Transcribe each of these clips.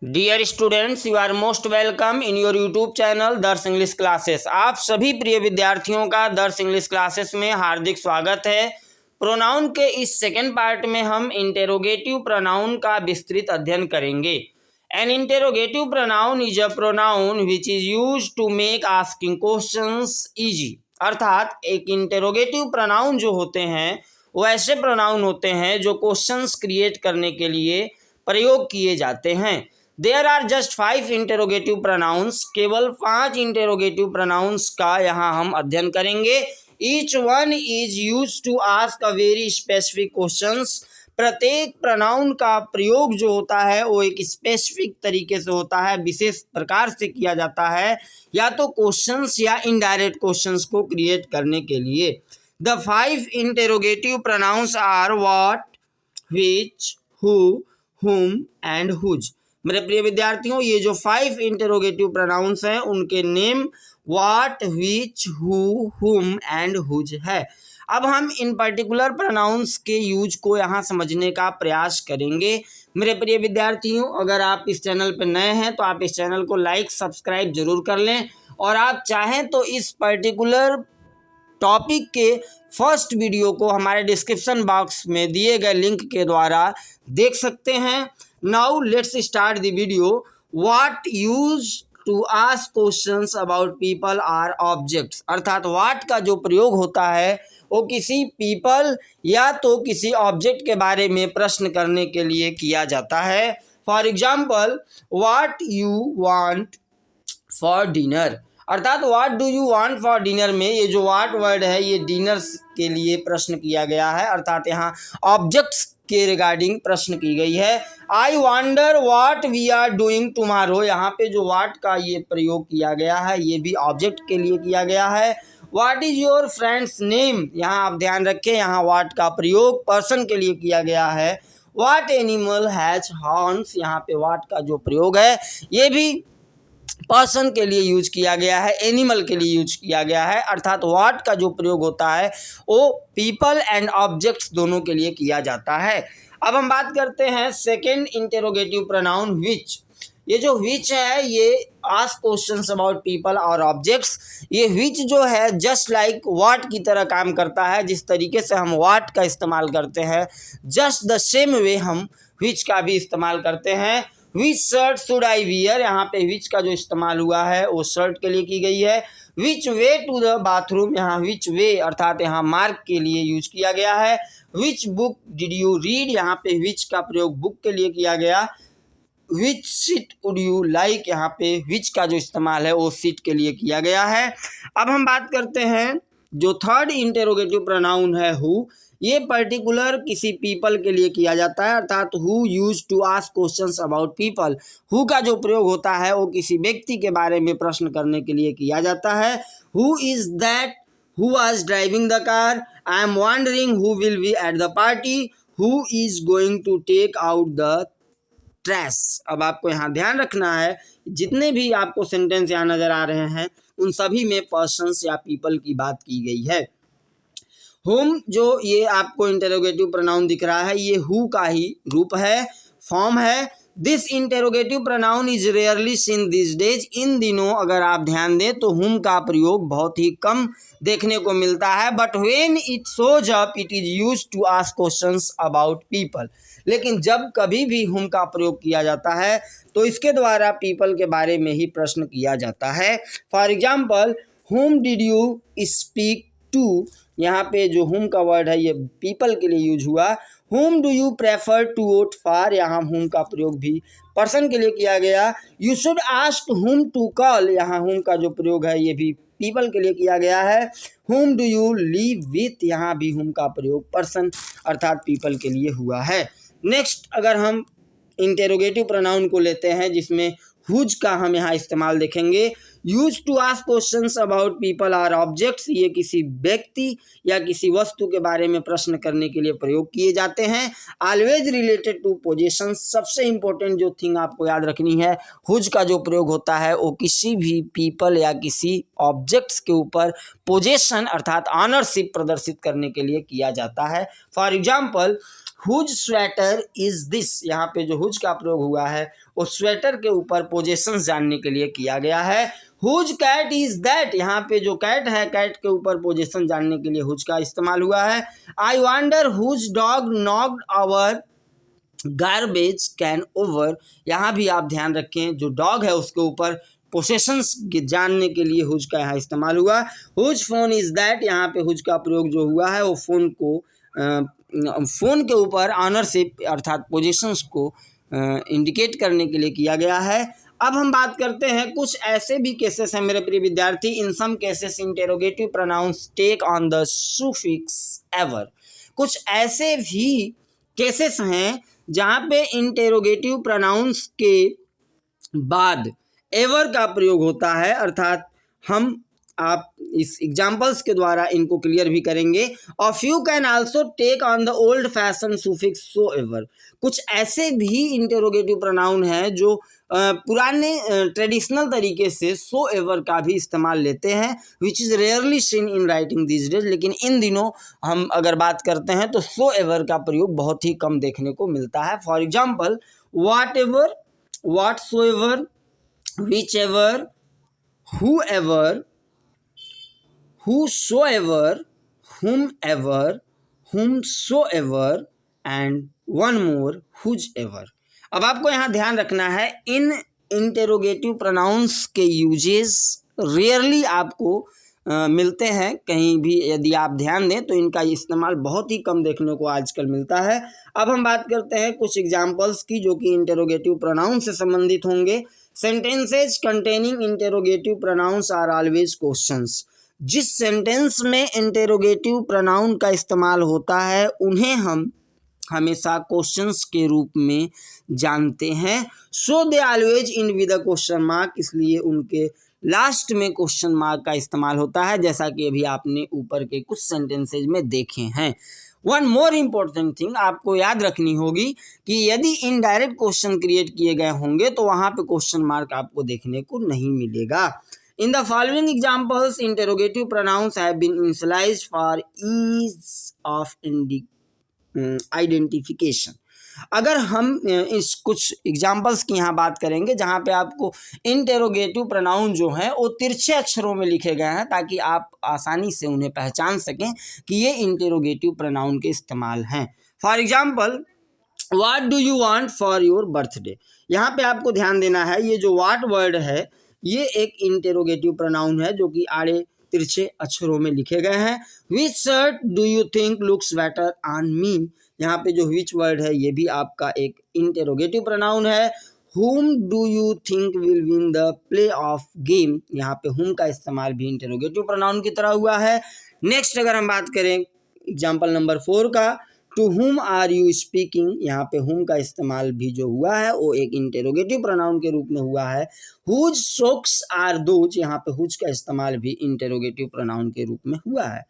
Dear students, you are most welcome in your YouTube channel Darsh English classes. आप सभी प्रिय विद्यार्थियों का दर्श इंग्लिश क्लासेस में हार्दिक स्वागत है। प्रोनाउन के इस सेकेंड पार्ट में हम इंटेरोगेटिव प्रोनाउन का विस्तृत अध्ययन करेंगे। An interrogative pronoun is a pronoun which is used to make asking questions easy. अर्थात एक इंटेरोगेटिव प्रोनाउन जो होते हैं वो ऐसे प्रोनाउन होते हैं जो क्वेश्चंस क्रिएट करने के लिए प्रयोग किए जाते हैं। There are just 5 interrogative pronouns. केवल 5 इंटेरोगेटिव प्रोनाउंस का यहाँ हम अध्ययन करेंगे। Each one is use to ask a very specific questions. प्रत्येक प्रोनाउन का प्रयोग जो होता है वो एक स्पेसिफिक तरीके से होता है, विशेष प्रकार से किया जाता है, या तो क्वेश्चंस या इनडायरेक्ट क्वेश्चंस को क्रिएट करने के लिए। The 5 interrogative pronouns are what, which, who, whom and whose। मेरे प्रिय विद्यार्थियों, ये जो 5 इंटेरोगेटिव प्रोनाउंस हैं उनके name what, which, who, whom and whose है। अब हम इन पर्टिकुलर प्रोनाउंस के यूज को यहाँ समझने का प्रयास करेंगे। मेरे प्रिय विद्यार्थियों, अगर आप इस चैनल पर नए हैं तो आप इस चैनल को लाइक सब्सक्राइब जरूर कर लें, और आप चाहें तो इस पर्टिकुलर टॉपिक के फर्स्ट वीडियो को हमारे डिस्क्रिप्शन बॉक्स में दिए गए लिंक के द्वारा देख सकते हैं। Now let's start the video. What use to ask questions about people or objects. अर्थात व्हाट का जो प्रयोग होता है वो किसी पीपल या तो किसी ऑब्जेक्ट के बारे में प्रश्न करने के लिए किया जाता है। For example, what you want for dinner. अर्थात what do you want for dinner में ये जो व्हाट वर्ड है ये डिनर के लिए प्रश्न किया गया है, अर्थात यहाँ ऑब्जेक्ट्स के रिगार्डिंग प्रश्न की गई है। I wonder what we are doing tomorrow. यहाँ पे जो व्हाट का ये प्रयोग किया गया है ये भी ऑब्जेक्ट के लिए किया गया है। What is your friends name. यहाँ आप ध्यान रखें, यहाँ व्हाट का प्रयोग पर्सन के लिए किया गया है। What animal has horns. यहाँ पे व्हाट का जो प्रयोग है ये भी पर्सन के लिए यूज किया गया है, एनिमल के लिए यूज किया गया है। अर्थात व्हाट का जो प्रयोग होता है वो पीपल एंड ऑब्जेक्ट्स दोनों के लिए किया जाता है। अब हम बात करते हैं सेकेंड इंटेरोगेटिव प्रोनाउन व्हिच। ये जो व्हिच है ये आस्क क्वेश्चंस अबाउट पीपल और ऑब्जेक्ट्स। ये व्हिच जो है जस्ट लाइक व्हाट की तरह काम करता है। जिस तरीके से हम व्हाट का इस्तेमाल करते हैं जस्ट द सेम वे हम व्हिच का भी इस्तेमाल करते हैं। Which shirt should I wear. यहाँ पे विच का जो इस्तेमाल हुआ है वो शर्ट के लिए की गई है। विच वे टू द बाथरूम। यहाँ विच वे अर्थात यहाँ मार्क के लिए यूज किया गया है। Which book did you read. यहाँ पे विच का प्रयोग बुक के लिए किया गया। विच सीट वुड यू लाइक। यहाँ पे विच का जो इस्तेमाल है वो सीट के लिए किया गया है। अब हम बात करते हैं जो थर्ड इंटेरोगेटिव प्रोनाउन है हु। ये पर्टिकुलर किसी पीपल के लिए किया जाता है, अर्थात who use to ask questions about people. Who का जो प्रयोग होता है वो किसी व्यक्ति के बारे में प्रश्न करने के लिए किया जाता है। Who is that who was driving the car. I am wondering who will be at the party. Who is going to take out the trash. अब आपको यहाँ ध्यान रखना है, जितने भी आपको सेंटेंस यहाँ नजर आ रहे हैं उन सभी में पर्सन्स या पीपल की बात की गई है। हुम जो ये आपको इंटेरोगेटिव प्रोनाउन दिख रहा है ये हु का ही रूप है, फॉर्म है। This interrogative pronoun is rarely seen this days. इन दिनों अगर आप ध्यान दें तो हुम का प्रयोग बहुत ही कम देखने को मिलता है। But when it shows up it is use to ask questions about people. लेकिन जब कभी भी हुम का प्रयोग किया जाता है तो इसके द्वारा पीपल के बारे में ही प्रश्न किया जाता है। For example, whom did you speak to. यहाँ पे जो हुम का वर्ड है ये पीपल के लिए यूज हुआ। Whom do you prefer to vote for. यहाँ हुम का प्रयोग भी पर्सन के लिए किया गया। You should ask whom to call. यहाँ हुम का जो प्रयोग है ये भी पीपल के लिए किया गया है। हुम डू यू लिव विथ। यहाँ भी हुम का प्रयोग पर्सन अर्थात पीपल के लिए हुआ है। नेक्स्ट अगर हम इंटेरोगेटिव प्रोनाउन को लेते हैं जिसमें हुज का हम यहाँ इस्तेमाल देखेंगे। Use to ask questions about people or objects. ये किसी व्यक्ति या किसी वस्तु के बारे में प्रश्न करने के लिए प्रयोग किए जाते हैं। Always related to possession. सबसे इंपॉर्टेंट जो थिंग आपको याद रखनी है, हुज का जो प्रयोग होता है वो किसी भी पीपल या किसी ऑब्जेक्ट्स के ऊपर पोजेशन अर्थात ऑनरशिप प्रदर्शित करने के लिए किया जाता है। For example, whose sweater is this, यहाँ पे जो हुज का प्रयोग हुआ है वो स्वेटर के ऊपर पोजेशंस जानने के लिए किया गया है। हुज कैट इज दैट, यहाँ पे जो कैट है कैट के ऊपर पोजेशन जानने के लिए हुज का इस्तेमाल हुआ है। I wonder whose dog knocked our garbage can over, यहाँ भी आप ध्यान रखें जो डॉग है उसके ऊपर पोसेशंस जानने के लिए हुज का यहाँ इस्तेमाल हुआ। हुज फोन इज दैट, यहाँ पे हुज का प्रयोग जो हुआ है वो फोन को फ़ोन के ऊपर ऑनरशिप अर्थात पोजीशंस को इंडिकेट करने के लिए किया गया है। अब हम बात करते हैं कुछ ऐसे भी केसेस हैं मेरे प्रिय विद्यार्थी, in some cases interrogative pronouns take on the suffix ever. कुछ ऐसे भी केसेस हैं जहाँ पे इंटेरोगेटिव प्रोनाउंस के बाद एवर का प्रयोग होता है, अर्थात आप इस एग्जाम्पल्स के द्वारा इनको क्लियर भी करेंगे। और few can also take on the old fashion suffix soever. कुछ ऐसे भी इंटेरोगेटिव प्रोनाउन हैं जो पुराने ट्रेडिशनल तरीके से सो एवर का भी इस्तेमाल लेते हैं, which is rarely seen in writing this days. लेकिन इन दिनों हम अगर बात करते हैं तो सो एवर का प्रयोग बहुत ही कम देखने को मिलता है। For example whatever, whatsoever, whichever, whoever, whosoever, whomever, whomsoever and one more whoever। अब आपको यहाँ ध्यान रखना है इन इंटेरोगेटिव प्रोनाउंस के यूजेस रेयरली आपको मिलते हैं, कहीं भी यदि आप ध्यान दें तो इनका इस्तेमाल बहुत ही कम देखने को आजकल मिलता है। अब हम बात करते हैं कुछ एग्जाम्पल्स की जो कि इंटेरोगेटिव प्रोनाउन से संबंधित होंगे। Sentences containing interrogative pronouns are always questions. जिस सेंटेंस में इंटेरोगेटिव प्रोनाउन का इस्तेमाल होता है उन्हें हम हमेशा क्वेश्चंस के रूप में जानते हैं। So they always end with a question mark, इसलिए उनके लास्ट में क्वेश्चन मार्क का इस्तेमाल होता है, जैसा कि अभी आपने ऊपर के कुछ सेंटेंसेज में देखे हैं। वन मोर इम्पोर्टेंट थिंग आपको याद रखनी होगी कि यदि इनडायरेक्ट क्वेश्चन क्रिएट किए गए होंगे तो वहाँ पे क्वेश्चन मार्क आपको देखने को नहीं मिलेगा। In the following examples, interrogative pronouns have been initialized for ease of identification। अगर हम इस कुछ एग्जाम्पल्स की यहाँ बात करेंगे जहाँ पे आपको इंटेरोगेटिव प्रोनाउन जो हैं वो तिरछे अक्षरों में लिखे गए हैं ताकि आप आसानी से उन्हें पहचान सकें कि ये इंटेरोगेटिव प्रोनाउन के इस्तेमाल हैं। For example what do you want for your birthday, यहाँ पे आपको ध्यान देना है ये जो व्हाट वर्ड है ये एक इंटेरोगेटिव प्रोनाउन है जो कि आड़े तिरछे अक्षरों में लिखे गए हैं। Which shirt do you think looks better on me, यहाँ पे जो विच वर्ड है ये भी आपका एक इंटेरोगेटिव प्रोनाउन है। whom do you think will win the play of game, यहाँ पे whom का इस्तेमाल भी इंटेरोगेटिव प्रोनाउन की तरह हुआ है। नेक्स्ट अगर हम बात करें एग्जाम्पल नंबर 4 का, to whom are you speaking, यहाँ पे whom का इस्तेमाल भी जो हुआ है वो एक इंटेरोगेटिव प्रोनाउन के रूप में हुआ है। हुज सोक्स आर दोज, यहाँ पे हुज का इस्तेमाल भी इंटेरोगेटिव प्रोनाउन के रूप में हुआ है।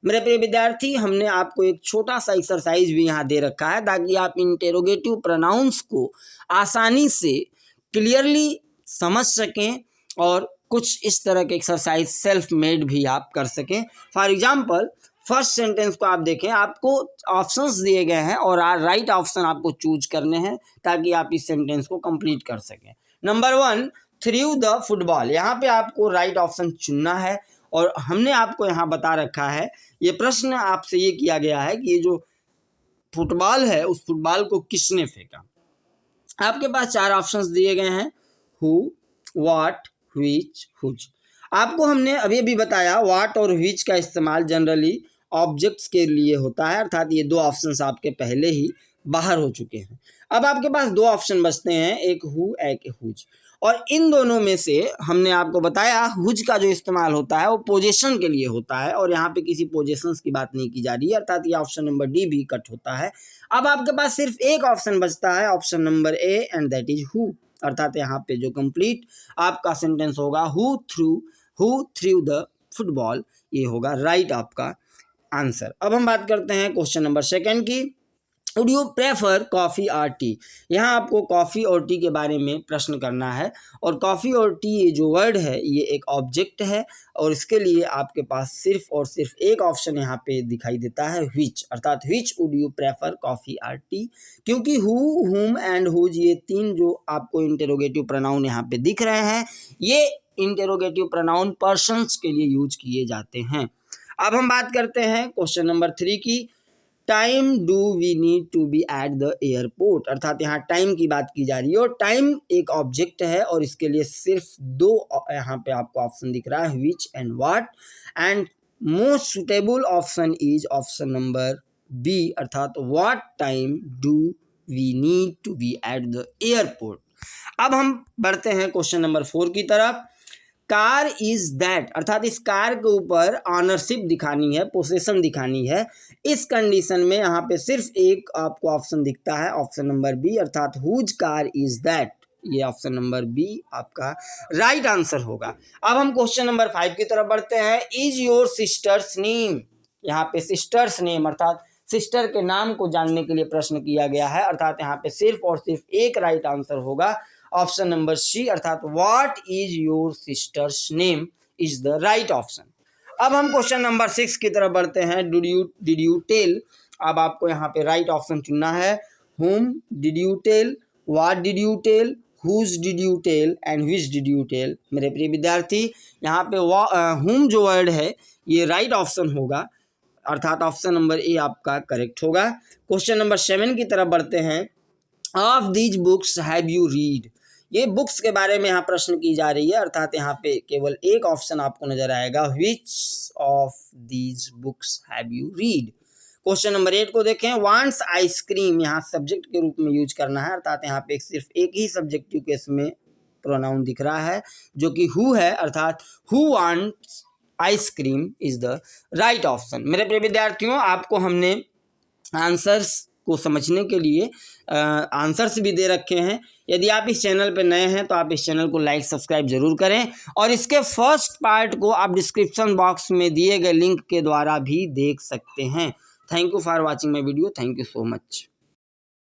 मेरे प्रिय विद्यार्थी, हमने आपको एक छोटा सा एक्सरसाइज भी यहाँ दे रखा है ताकि आप इंटेरोगेटिव प्रोनाउंस को आसानी से क्लियरली समझ सकें और कुछ इस तरह के एक्सरसाइज सेल्फ मेड भी आप कर सकें। फॉर एग्जाम्पल फर्स्ट सेंटेंस को आप देखें, आपको ऑप्शंस दिए गए हैं और राइट ऑप्शन आपको चूज करने हैं ताकि आप इस सेंटेंस को कंप्लीट कर सकें। नंबर 1, थ्रू द फुटबॉल, यहाँ पे आपको राइट ऑप्शन चुनना है और हमने आपको यहाँ बता रखा है, ये प्रश्न आपसे ये किया गया है कि ये जो फुटबॉल है उस फुटबॉल को किसने फेंका। आपके पास 4 ऑप्शंस दिए गए हैं, हु, व्हाट, व्हिच, हुज। आपको हमने अभी अभी बताया व्हाट और व्हिच का इस्तेमाल जनरली ऑब्जेक्ट्स के लिए होता है, अर्थात ये 2 ऑप्शंस आपके पहले ही बाहर हो चुके हैं। अब आपके पास 2 ऑप्शन बचते हैं, एक हु एक हुज, और इन दोनों में से हमने आपको बताया हुज का जो इस्तेमाल होता है वो पोजीशन के लिए होता है और यहाँ पे किसी पोजीशंस की बात नहीं की जा रही है, अर्थात ये ऑप्शन नंबर डी भी कट होता है। अब आपके पास सिर्फ एक ऑप्शन बचता है, option number A, and that is who, अर्थात यहाँ पे जो कंप्लीट आपका सेंटेंस होगा हु थ्रू द फुटबॉल, ये होगा राइट आपका आंसर। अब हम बात करते हैं क्वेश्चन नंबर 2 की। वुड यू प्रेफर कॉफ़ी और टी। यहाँ आपको कॉफ़ी और टी के बारे में प्रश्न करना है, और कॉफ़ी और टी ये जो वर्ड है ये एक ऑब्जेक्ट है, और इसके लिए आपके पास सिर्फ और सिर्फ एक ऑप्शन यहाँ पे दिखाई देता है, व्हिच, अर्थात which would you prefer coffee और टी, क्योंकि हु, हुम एंड हुज ये तीन जो आपको इंटेरोगेटिव प्रोनाउन यहाँ पे दिख रहे हैं, ये इंटेरोगेटिव प्रोनाउन पर्सन्स के लिए यूज किए जाते हैं। अब हम बात करते हैं क्वेश्चन नंबर 3 की। Time do we need to be at the airport, अर्थात यहाँ टाइम की बात की जा रही है, और टाइम एक ऑब्जेक्ट है, और इसके लिए सिर्फ दो यहाँ पे आपको ऑप्शन दिख रहा है, which and what, and most suitable option is option number B, अर्थात what time do we need to be at the airport. अब हम बढ़ते हैं क्वेश्चन नंबर 4 की तरफ। कार इज दैट, अर्थात इस कार के ऊपर ऑनरशिप दिखानी है, पोसेशन दिखानी है। इस कंडीशन में यहाँ पे सिर्फ एक आपको ऑप्शन दिखता है, ऑप्शन नंबर बी, अर्थात हुज कार इज दैट, ये ऑप्शन नंबर बी आपका राइट आंसर होगा। अब हम क्वेश्चन नंबर 5 की तरफ बढ़ते हैं। इज योर सिस्टर्स नेम, यहाँ पे सिस्टर्स नेम अर्थात सिस्टर के नाम को जानने के लिए प्रश्न किया गया है, अर्थात यहाँ पे सिर्फ और सिर्फ एक राइट आंसर होगा, ऑप्शन नंबर सी, अर्थात what is your sisters name is the right option. अब हम क्वेश्चन नंबर 6 की तरफ बढ़ते हैं। डिड यू टेल, अब आपको यहाँ पे राइट ऑप्शन चुनना है। whom did you tell, what did you tell, whose did you tell and which did you tell. मेरे प्रिय विद्यार्थी, यहाँ पे whom जो वर्ड है ये राइट ऑप्शन होगा, अर्थात ऑप्शन नंबर ए आपका करेक्ट होगा। क्वेश्चन नंबर 7 की तरफ बढ़ते हैं। Of these books have you read, ये बुक्स के बारे में यहाँ प्रश्न की जा रही है, अर्थात यहाँ पे केवल एक ऑप्शन आपको नजर आएगा, which of these books have you read. Question number 8 को देखें। वांट्स आइसक्रीम, यहाँ सब्जेक्ट के रूप में यूज करना है, अर्थात यहाँ पे सिर्फ एक ही सब्जेक्टिव केस में प्रोनाउन दिख रहा है जो कि हु है, अर्थात who wants ice cream is the right option. मेरे प्रिय विद्यार्थियों, आपको हमने आंसर्स को समझने के लिए आंसर्स भी दे रखे हैं। यदि आप इस चैनल पर नए हैं तो आप इस चैनल को लाइक सब्सक्राइब जरूर करें, और इसके फर्स्ट पार्ट को आप डिस्क्रिप्शन बॉक्स में दिए गए लिंक के द्वारा भी देख सकते हैं। Thank you for watching my video. Thank you so much.